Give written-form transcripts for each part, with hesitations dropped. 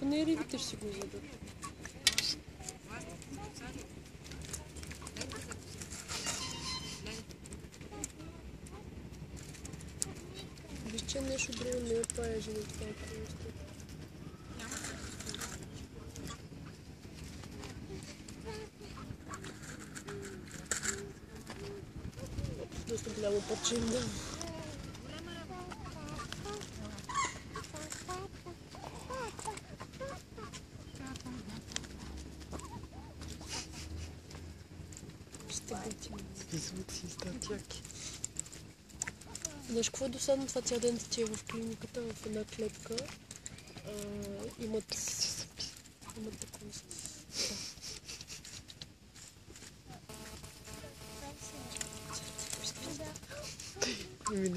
не рибите ще си го изядат. Виж, че нещо друго не е паежено това просто. Доста голямо парче им дам. Звуци стават яки. Знаеш какво е досадно това цял ден да ти е в клиниката, в една клетка? Имат такова.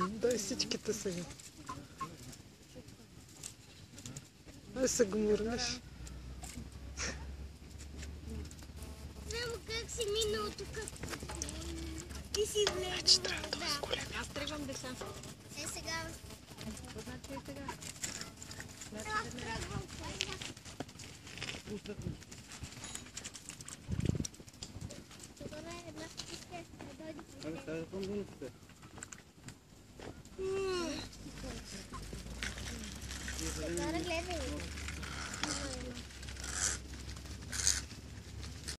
Дай всичките сега. Ай се гмурнеш. Само как си минал тук. Ти си влезнал. Че трябва да е голям. Аз тръгвам деца. Сега. Какво значи е сега? Аз тръгвам. Добре, една стиска. Ами сега да помните. Сега гледай.